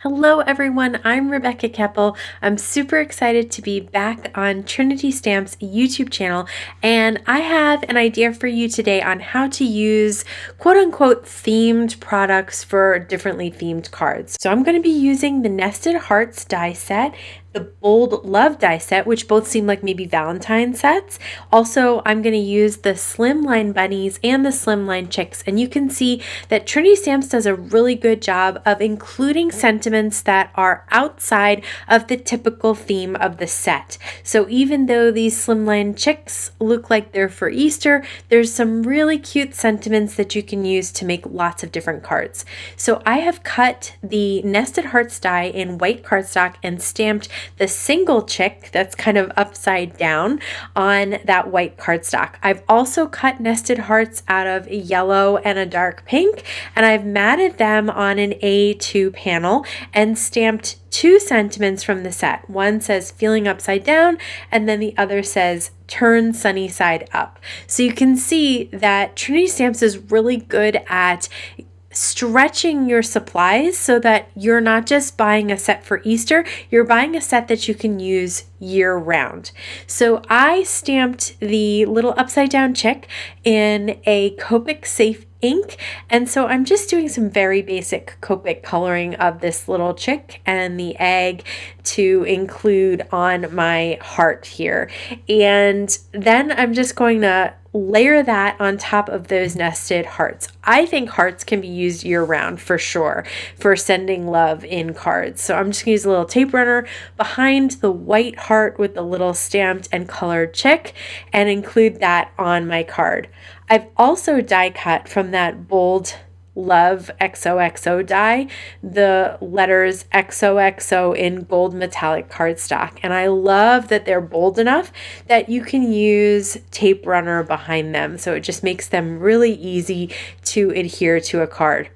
Hello everyone, I'm Rebecca Keppel. I'm super excited to be back on Trinity Stamps YouTube channel, and I have an idea for you today on how to use quote-unquote themed products for differently themed cards. So I'm going to be using the Nested Hearts die set, the Bold Love die set, which both seem like maybe Valentine sets. Also, I'm going to use the Slimline Bunnies and the Slimline Chicks, and you can see that Trinity Stamps does a really good job of including sentiments that are outside of the typical theme of the set. So even though these Slimline Chicks look like they're for Easter, there's some really cute sentiments that you can use to make lots of different cards. So I have cut the Nested Hearts die in white cardstock and stamped the single chick that's kind of upside down on that white cardstock. I've also cut nested hearts out of a yellow and a dark pink, and I've matted them on an A2 panel and stamped two sentiments from the set. One says feeling upside down, and then the other says turn sunny side up. So you can see that Trinity Stamps is really good at stretching your supplies so that you're not just buying a set for Easter, you're buying a set that you can use year round. So I stamped the little upside down chick in a Copic Safe ink, and so I'm just doing some very basic Copic coloring of this little chick and the egg to include on my heart here. And then I'm just going to layer that on top of those nested hearts. I think hearts can be used year round for sure for sending love in cards. So I'm just going to use a little tape runner behind the white heart with the little stamped and colored chick and include that on my card. I've also die cut from that Bold Love XOXO die the letters XOXO in gold metallic cardstock, and I love that they're bold enough that you can use tape runner behind them, so it just makes them really easy to adhere to a card.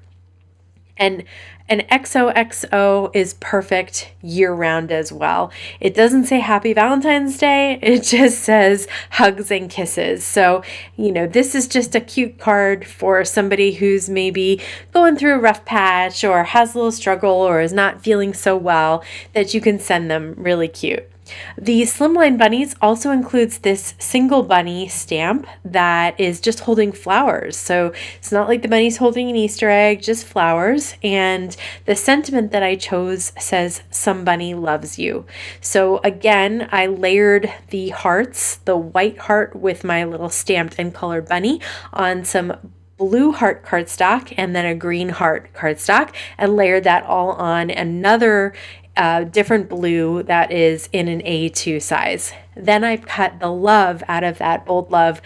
And an XOXO is perfect year-round as well. It doesn't say Happy Valentine's Day, it just says hugs and kisses. So, this is just a cute card for somebody who's maybe going through a rough patch or has a little struggle or is not feeling so well, that you can send them really cute. The Slimline Bunnies also includes this single bunny stamp that is just holding flowers. So it's not like the bunny's holding an Easter egg, just flowers. And the sentiment that I chose says, "Some bunny loves you." So again, I layered the hearts, the white heart with my little stamped and colored bunny on some blue heart cardstock and then a green heart cardstock, and layered that all on another different blue that is in an A2 size. Then I've cut the love out of that Bold Love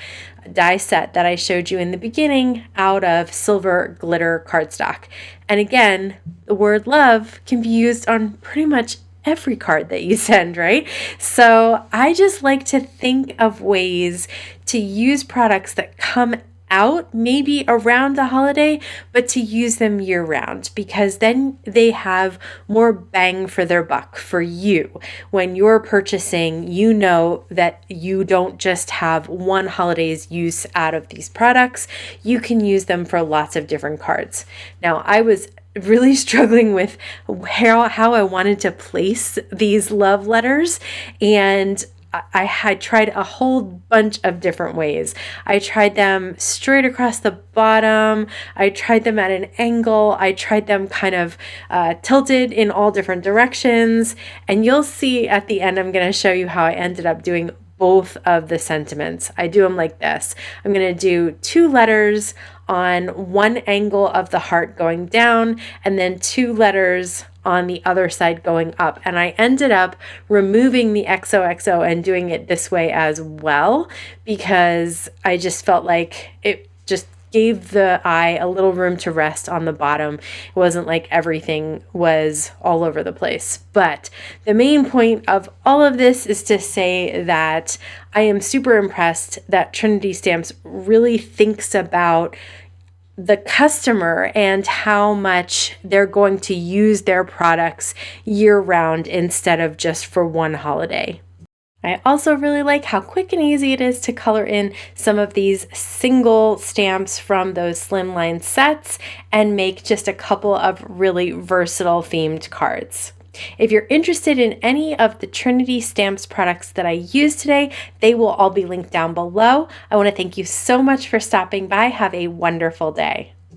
die set that I showed you in the beginning out of silver glitter cardstock. And again, the word love can be used on pretty much every card that you send, right? So I just like to think of ways to use products that come out maybe around the holiday, but to use them year round, because then they have more bang for their buck for you. When you're purchasing, you know that you don't just have one holiday's use out of these products. You can use them for lots of different cards. Now, I was really struggling with how I wanted to place these love letters, and I had tried a whole bunch of different ways. I tried them straight across the bottom. I tried them at an angle. I tried them kind of tilted in all different directions. And you'll see at the end, I'm going to show you how I ended up doing both of the sentiments. I do them like this. I'm going to do two letters on one angle of the heart going down, and then two letters on the other side going up. And I ended up removing the XOXO and doing it this way as well, because I just felt like it just gave the eye a little room to rest on the bottom. It wasn't like everything was all over the place. But the main point of all of this is to say that I am super impressed that Trinity Stamps really thinks about the customer and how much they're going to use their products year round instead of just for one holiday. I also really like how quick and easy it is to color in some of these single stamps from those Slimline sets and make just a couple of really versatile themed cards. If you're interested in any of the Trinity Stamps products that I used today, they will all be linked down below. I want to thank you so much for stopping by. Have a wonderful day.